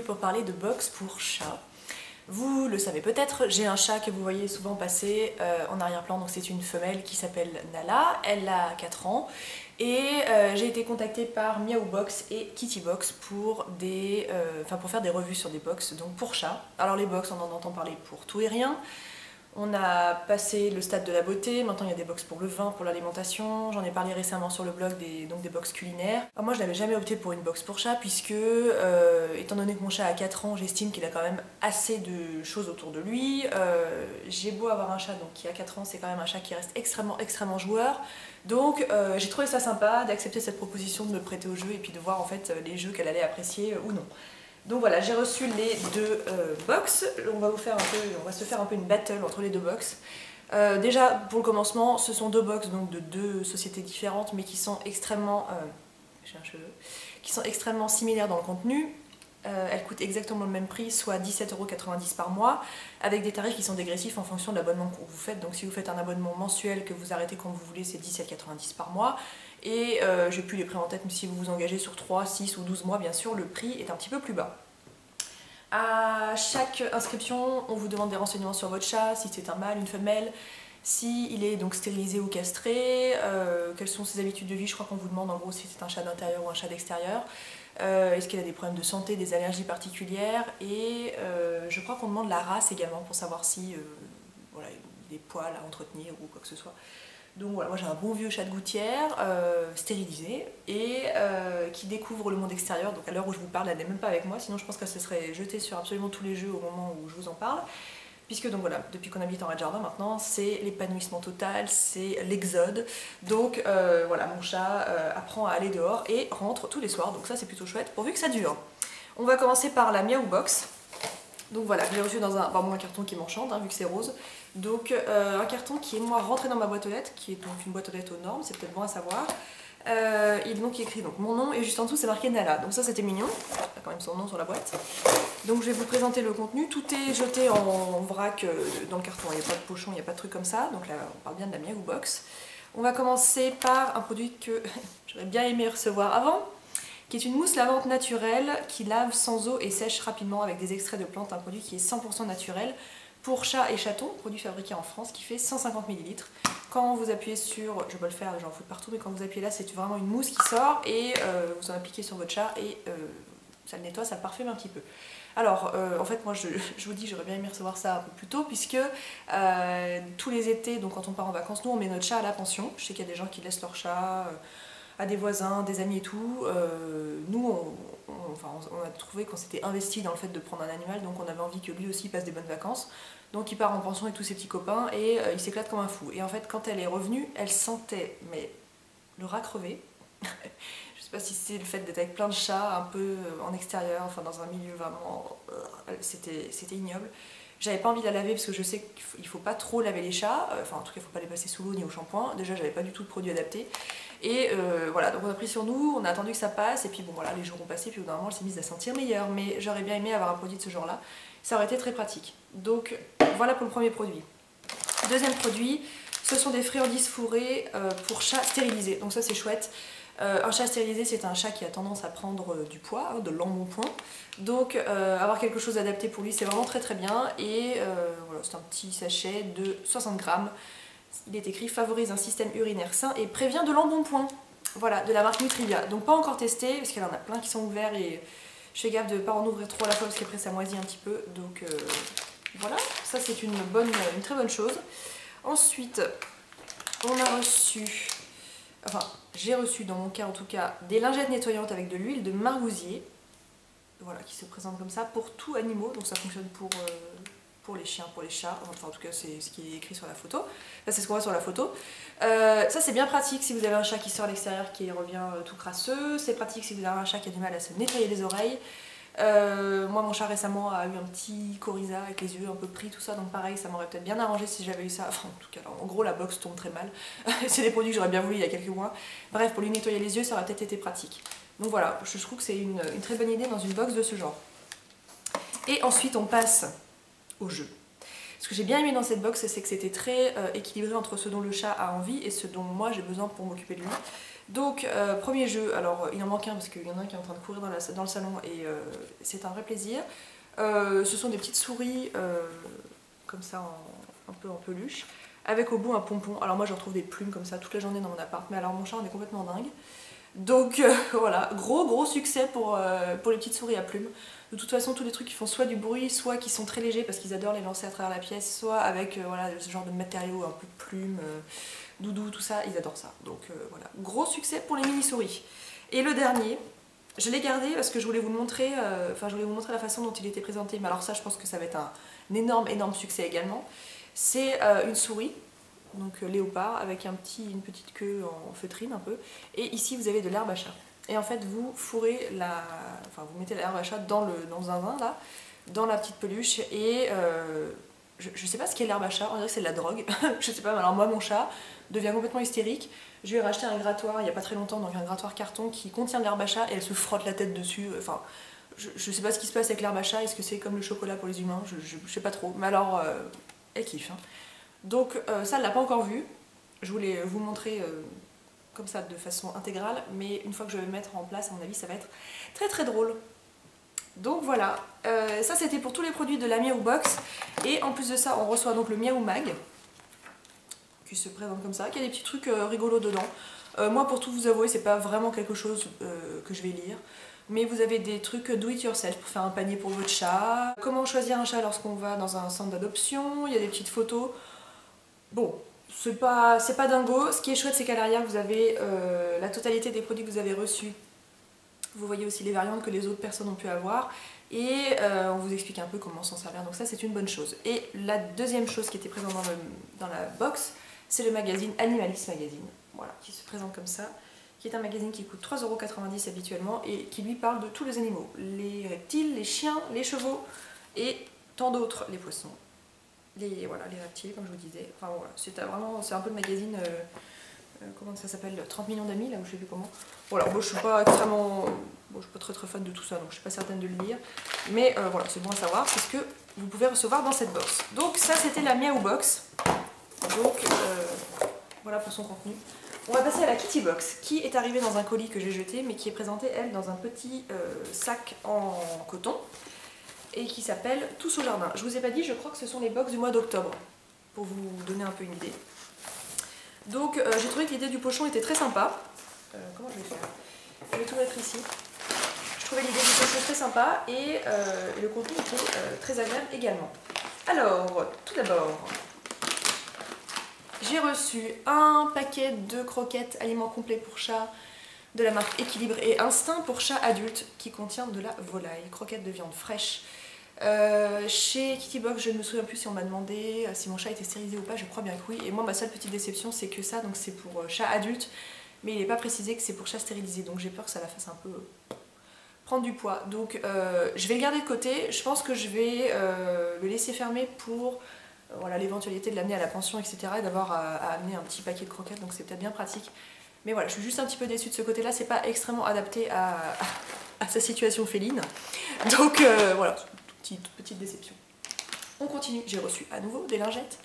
pour parler de box pour chat. Vous le savez peut-être, j'ai un chat que vous voyez souvent passer en arrière-plan, donc c'est une femelle qui s'appelle Nala, elle a 4 ans et j'ai été contactée par Miaou Box et Kitty Box pour faire des revues sur des box, donc pour chat. Alors les box, on en entend parler pour tout et rien. On a passé le stade de la beauté, maintenant il y a des box pour le vin, pour l'alimentation, j'en ai parlé récemment sur le blog des box culinaires. Alors moi je n'avais jamais opté pour une box pour chat puisque, étant donné que mon chat a 4 ans, j'estime qu'il a quand même assez de choses autour de lui. J'ai beau avoir un chat donc, qui a 4 ans, c'est quand même un chat qui reste extrêmement joueur. Donc j'ai trouvé ça sympa d'accepter cette proposition de me prêter au jeu et puis de voir en fait les jeux qu'elle allait apprécier ou non. Donc voilà, j'ai reçu les deux box. On va se faire un peu une battle entre les deux box. Déjà, pour le commencement, ce sont deux box donc de deux sociétés différentes, mais qui sont extrêmement, similaires dans le contenu. Elles coûtent exactement le même prix, soit 17,90 € par mois, avec des tarifs qui sont dégressifs en fonction de l'abonnement que vous faites. Donc si vous faites un abonnement mensuel que vous arrêtez quand vous voulez, c'est 17,90 € par mois. Et j'ai plus les prix en tête, mais si vous vous engagez sur 3, 6 ou 12 mois, bien sûr, le prix est un petit peu plus bas. À chaque inscription, on vous demande des renseignements sur votre chat, si c'est un mâle, une femelle, s'il est donc stérilisé ou castré, quelles sont ses habitudes de vie. Je crois qu'on vous demande en gros si c'est un chat d'intérieur ou un chat d'extérieur, est-ce qu'il a des problèmes de santé, des allergies particulières, et je crois qu'on demande la race également pour savoir si voilà, il y a des poils à entretenir ou quoi que ce soit. Donc voilà, moi j'ai un bon vieux chat de gouttière, stérilisé, et qui découvre le monde extérieur. Donc à l'heure où je vous parle, elle n'est même pas avec moi, sinon je pense qu'elle se serait jetée sur absolument tous les jeux au moment où je vous en parle. Puisque donc voilà, depuis qu'on habite en rez-de-jardin maintenant, c'est l'épanouissement total, c'est l'exode. Donc voilà, mon chat apprend à aller dehors et rentre tous les soirs, donc ça c'est plutôt chouette, pourvu que ça dure. On va commencer par la Miaou Box. Donc voilà, j'ai reçu dans un carton qui m'enchante, hein, vu que c'est rose. Donc un carton qui est moi rentré dans ma boîte aux lettres, qui est donc une boîte aux lettres aux normes, c'est peut-être bon à savoir. Il donc écrit donc mon nom et juste en dessous c'est marqué Nala. Donc ça c'était mignon, il y a quand même son nom sur la boîte. Donc je vais vous présenter le contenu. Tout est jeté en vrac dans le carton, il n'y a pas de pochon, il n'y a pas de truc comme ça. Donc là on parle bien de la Miaou Box. On va commencer par un produit que j'aurais bien aimé recevoir avant, qui est une mousse lavante naturelle qui lave sans eau et sèche rapidement avec des extraits de plantes, un produit qui est 100% naturel pour chat et chaton, produit fabriqué en France qui fait 150 ml. Quand vous appuyez sur, je peux le faire, j'en fous partout, mais quand vous appuyez là, c'est vraiment une mousse qui sort et vous en appliquez sur votre chat et ça le nettoie, ça le parfume un petit peu. Alors, en fait, moi, je vous dis, j'aurais bien aimé recevoir ça un peu plus tôt, puisque tous les étés, donc quand on part en vacances, nous, on met notre chat à la pension. Je sais qu'il y a des gens qui laissent leur chat à des voisins, des amis et tout. Nous, on a trouvé qu'on s'était investi dans le fait de prendre un animal, donc on avait envie que lui aussi passe des bonnes vacances. Donc il part en pension avec tous ses petits copains et il s'éclate comme un fou. Et en fait, quand elle est revenue, elle sentait mais le rat crevé. Je sais pas si c'est le fait d'être avec plein de chats un peu en extérieur, enfin dans un milieu vraiment... C'était ignoble. J'avais pas envie de la laver parce que je sais qu'il faut pas trop laver les chats, enfin en tout cas il faut pas les passer sous l'eau ni au shampoing. Déjà j'avais pas du tout de produit adapté. Et voilà, donc on a pris sur nous, on a attendu que ça passe et puis bon voilà, les jours ont passé puis au bout d'un moment elle s'est mise à sentir meilleure. Mais j'aurais bien aimé avoir un produit de ce genre là, ça aurait été très pratique. Donc voilà pour le premier produit. Deuxième produit, ce sont des friandises fourrées pour chats stérilisés, donc ça c'est chouette. Un chat stérilisé, c'est un chat qui a tendance à prendre du poids, hein, de l'embonpoint. Donc avoir quelque chose d'adapté pour lui, c'est vraiment très bien. Et voilà, c'est un petit sachet de 60 grammes. Il est écrit « Favorise un système urinaire sain et prévient de l'embonpoint ». Voilà, de la marque Nutrivia. Donc pas encore testé, parce qu'il y en a plein qui sont ouverts et je fais gaffe de ne pas en ouvrir trop à la fois, parce qu'après ça moisit un petit peu. Donc voilà, ça c'est une très bonne chose. Ensuite, on a reçu... Enfin, j'ai reçu dans mon cas en tout cas des lingettes nettoyantes avec de l'huile de margousier, voilà, qui se présentent comme ça pour tous animaux, donc ça fonctionne pour les chiens, pour les chats, enfin en tout cas c'est ce qui est écrit sur la photo, là c'est ce qu'on voit sur la photo. Ça c'est bien pratique si vous avez un chat qui sort à l'extérieur qui revient tout crasseux, c'est pratique si vous avez un chat qui a du mal à se nettoyer les oreilles. Moi mon chat récemment a eu un petit coryza avec les yeux un peu pris, tout ça, donc pareil ça m'aurait peut-être bien arrangé si j'avais eu ça, enfin en tout cas en gros la box tombe très mal, c'est des produits que j'aurais bien voulu il y a quelques mois, bref pour lui nettoyer les yeux ça aurait peut-être été pratique. Donc voilà, je trouve que c'est une très bonne idée dans une box de ce genre. Et ensuite on passe au jeu. Ce que j'ai bien aimé dans cette box, c'est que c'était très équilibré entre ce dont le chat a envie et ce dont moi j'ai besoin pour m'occuper de lui. Donc premier jeu, alors il en manque un parce qu'il y en a un qui est en train de courir dans le salon et c'est un vrai plaisir. Ce sont des petites souris comme ça un peu en peluche, avec au bout un pompon. Alors moi je retrouve des plumes comme ça toute la journée dans mon appart, mais alors mon chat on est complètement dingue. Donc voilà, gros succès pour les petites souris à plumes. De toute façon tous les trucs qui font soit du bruit, soit qui sont très légers parce qu'ils adorent les lancer à travers la pièce, soit avec voilà, ce genre de matériaux un peu de plumes, doudou, tout ça, ils adorent ça. Donc voilà, gros succès pour les mini souris. Et le dernier, je l'ai gardé parce que je voulais vous le montrer, je voulais vous montrer la façon dont il était présenté, mais alors ça je pense que ça va être un énorme succès également. C'est une souris, donc léopard, avec une petite queue en feutrine un peu, et ici vous avez de l'herbe à chat. Et en fait vous fourrez vous mettez l'herbe à chat dans un vin là, dans la petite peluche, et je sais pas ce qu'est l'herbe à chat, on dirait que c'est de la drogue, je sais pas, mais alors moi mon chat devient complètement hystérique. Je lui ai racheté un grattoir il y a pas très longtemps, donc un grattoir carton qui contient de l'herbe à chat et elle se frotte la tête dessus, enfin je sais pas ce qui se passe avec l'herbe à chat, est-ce que c'est comme le chocolat pour les humains, je sais pas trop, mais alors elle kiffe. Hein. Donc ça elle l'a pas encore vu, je voulais vous montrer comme ça de façon intégrale, mais une fois que je vais le mettre en place, à mon avis ça va être très drôle. Donc voilà, ça c'était pour tous les produits de la Miaou Box, et en plus de ça on reçoit donc le Miaou Mag, qui se présente comme ça, qui a des petits trucs rigolos dedans. Moi pour tout vous avouer c'est pas vraiment quelque chose que je vais lire, mais vous avez des trucs do it yourself pour faire un panier pour votre chat, comment choisir un chat lorsqu'on va dans un centre d'adoption, il y a des petites photos. Bon, c'est pas dingo, ce qui est chouette c'est qu'à l'arrière vous avez la totalité des produits que vous avez reçus. Vous voyez aussi les variantes que les autres personnes ont pu avoir et on vous explique un peu comment s'en servir, donc ça c'est une bonne chose. Et la deuxième chose qui était présente dans la box, c'est le magazine Animalis Magazine, voilà, qui se présente comme ça, qui est un magazine qui coûte 3,90 € habituellement et qui lui parle de tous les animaux, les reptiles, les chiens, les chevaux et tant d'autres, les poissons, les reptiles comme je vous disais, enfin voilà, c'est un peu le magazine... comment ça s'appelle, 30 millions d'amis, là où je sais plus comment. Voilà, moi je suis pas extrêmement... Bon, je suis pas très fan de tout ça, donc je suis pas certaine de le lire. Mais voilà, c'est bon à savoir, c'est ce que vous pouvez recevoir dans cette box. Donc ça c'était la Miaou Box. Donc voilà pour son contenu. On va passer à la Kitty Box, qui est arrivée dans un colis que j'ai jeté, mais qui est présentée, elle, dans un petit sac en coton, et qui s'appelle Tous au jardin. Je vous ai pas dit, je crois que ce sont les box du mois d'octobre, pour vous donner un peu une idée. Donc j'ai trouvé que l'idée du pochon était très sympa. Comment je vais faire? Je vais tout mettre ici. Je trouvais l'idée du pochon très sympa et le contenu était très agréable également. Alors, tout d'abord, j'ai reçu un paquet de croquettes aliments complets pour chat de la marque Équilibre et Instinct pour chat adulte qui contient de la volaille, croquettes de viande fraîche. Chez Kitty Box, je ne me souviens plus si on m'a demandé si mon chat était stérilisé ou pas, je crois bien que oui. Et moi, ma seule petite déception, c'est que ça, donc c'est pour chat adulte, mais il n'est pas précisé que c'est pour chat stérilisé, donc j'ai peur que ça la fasse un peu prendre du poids. Donc je vais le garder de côté, je pense que je vais le laisser fermer pour voilà, l'éventualité de l'amener à la pension, etc. et d'avoir à amener un petit paquet de croquettes, donc c'est peut-être bien pratique. Mais voilà, je suis juste un petit peu déçue de ce côté-là, c'est pas extrêmement adapté à sa situation féline. Donc voilà. Toute petite déception. On continue, j'ai reçu à nouveau des lingettes.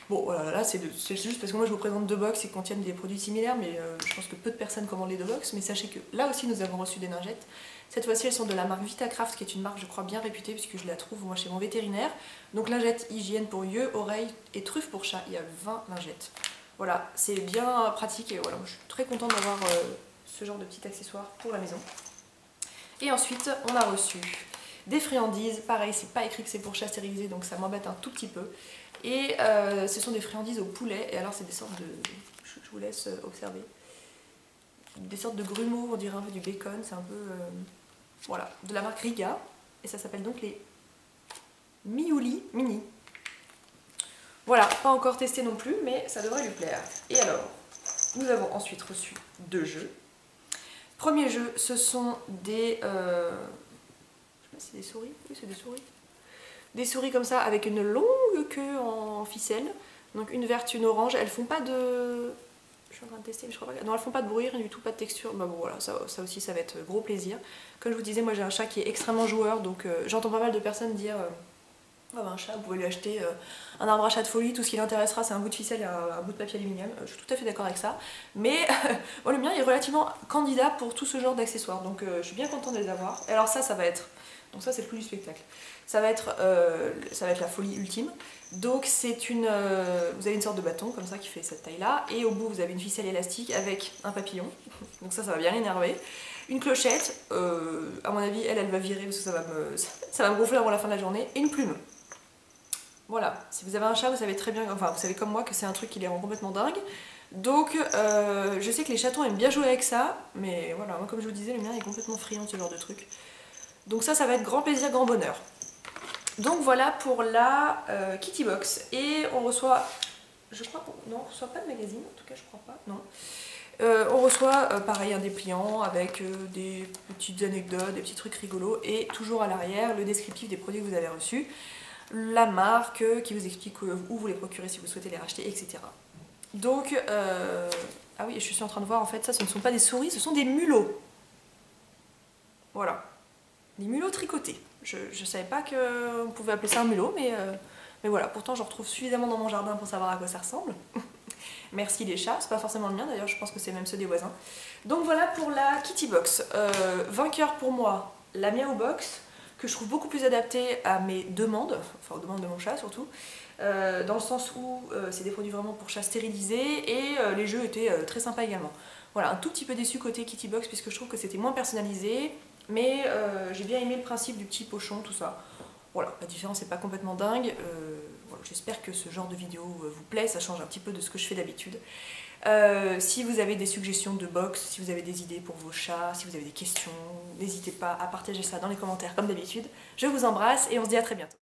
Bon voilà, là c'est juste parce que moi je vous présente deux box et contiennent des produits similaires, mais je pense que peu de personnes commandent les deux box, mais sachez que là aussi nous avons reçu des lingettes. Cette fois-ci elles sont de la marque Vitacraft, qui est une marque je crois bien réputée puisque je la trouve moi chez mon vétérinaire. Donc lingettes hygiène pour yeux, oreilles et truffes pour chat, il y a 20 lingettes. Voilà, c'est bien pratique et voilà, moi, je suis très contente d'avoir ce genre de petit accessoire pour la maison. Et ensuite on a reçu des friandises, pareil, c'est pas écrit que c'est pour chat stérilisé, donc ça m'embête un tout petit peu. Et ce sont des friandises au poulet, et alors c'est des sortes de... Je vous laisse observer. Des sortes de grumeaux, on dirait un peu du bacon, c'est un peu... voilà, de la marque Riga, et ça s'appelle donc les Miouli Mini. Voilà, pas encore testé non plus, mais ça devrait lui plaire. Et alors, nous avons ensuite reçu deux jeux. Premier jeu, ce sont des... c'est des souris? Oui, c'est des souris. Des souris comme ça avec une longue queue en ficelle. Donc une verte, une orange. Elles font pas de... Je suis en train de tester, mais je crois pas. Non, elles font pas de bruit, rien du tout, pas de texture. Bah bon, voilà, ça aussi, ça va être gros plaisir. Comme je vous disais, moi j'ai un chat qui est extrêmement joueur, donc j'entends pas mal de personnes dire Un chat, vous pouvez lui acheter un arbre à chat de folie, tout ce qui l'intéressera c'est un bout de ficelle et un bout de papier aluminium, je suis tout à fait d'accord avec ça, mais bon, le mien est relativement candidat pour tout ce genre d'accessoires, donc je suis bien contente de les avoir. Et alors ça va être, donc ça c'est le plus du spectacle, ça va être la folie ultime. Donc c'est une, vous avez une sorte de bâton comme ça qui fait cette taille là, et au bout vous avez une ficelle élastique avec un papillon, donc ça va bien l'énerver. Une clochette, à mon avis elle va virer parce que ça va me gonfler avant la fin de la journée, et une plume. Voilà, si vous avez un chat, vous savez très bien, enfin vous savez comme moi que c'est un truc qui les rend complètement dingues. Donc je sais que les chatons aiment bien jouer avec ça, mais voilà, moi comme je vous disais, le mien est complètement friand de ce genre de truc. Donc ça va être grand plaisir, grand bonheur. Donc voilà pour la Kitty Box. Et on reçoit, je crois, non, on reçoit pas de magazine, en tout cas je crois pas, non. On reçoit pareil un dépliant avec des petites anecdotes, des petits trucs rigolos, et toujours à l'arrière le descriptif des produits que vous avez reçus, la marque qui vous explique où vous les procurez si vous souhaitez les racheter, etc. Donc, ah oui, je suis en train de voir en fait, ça ce ne sont pas des souris, ce sont des mulots. Voilà, des mulots tricotés. Je ne savais pas qu'on pouvait appeler ça un mulot, mais voilà, pourtant j'en retrouve suffisamment dans mon jardin pour savoir à quoi ça ressemble. Merci les chats, c'est pas forcément le mien d'ailleurs, je pense que c'est même ceux des voisins. Donc voilà pour la Kitty Box. Vainqueur pour moi, la Miaou Box, que je trouve beaucoup plus adaptée à mes demandes, enfin aux demandes de mon chat surtout, dans le sens où c'est des produits vraiment pour chats stérilisés, et les jeux étaient très sympas également. Voilà, un tout petit peu déçu côté Kitty Box puisque je trouve que c'était moins personnalisé, mais j'ai bien aimé le principe du petit pochon, tout ça. Voilà, la différence n'est pas complètement dingue. Voilà, j'espère que ce genre de vidéo vous plaît, ça change un petit peu de ce que je fais d'habitude. Si vous avez des suggestions de box, si vous avez des idées pour vos chats, si vous avez des questions, n'hésitez pas à partager ça dans les commentaires comme d'habitude. Je vous embrasse et on se dit à très bientôt.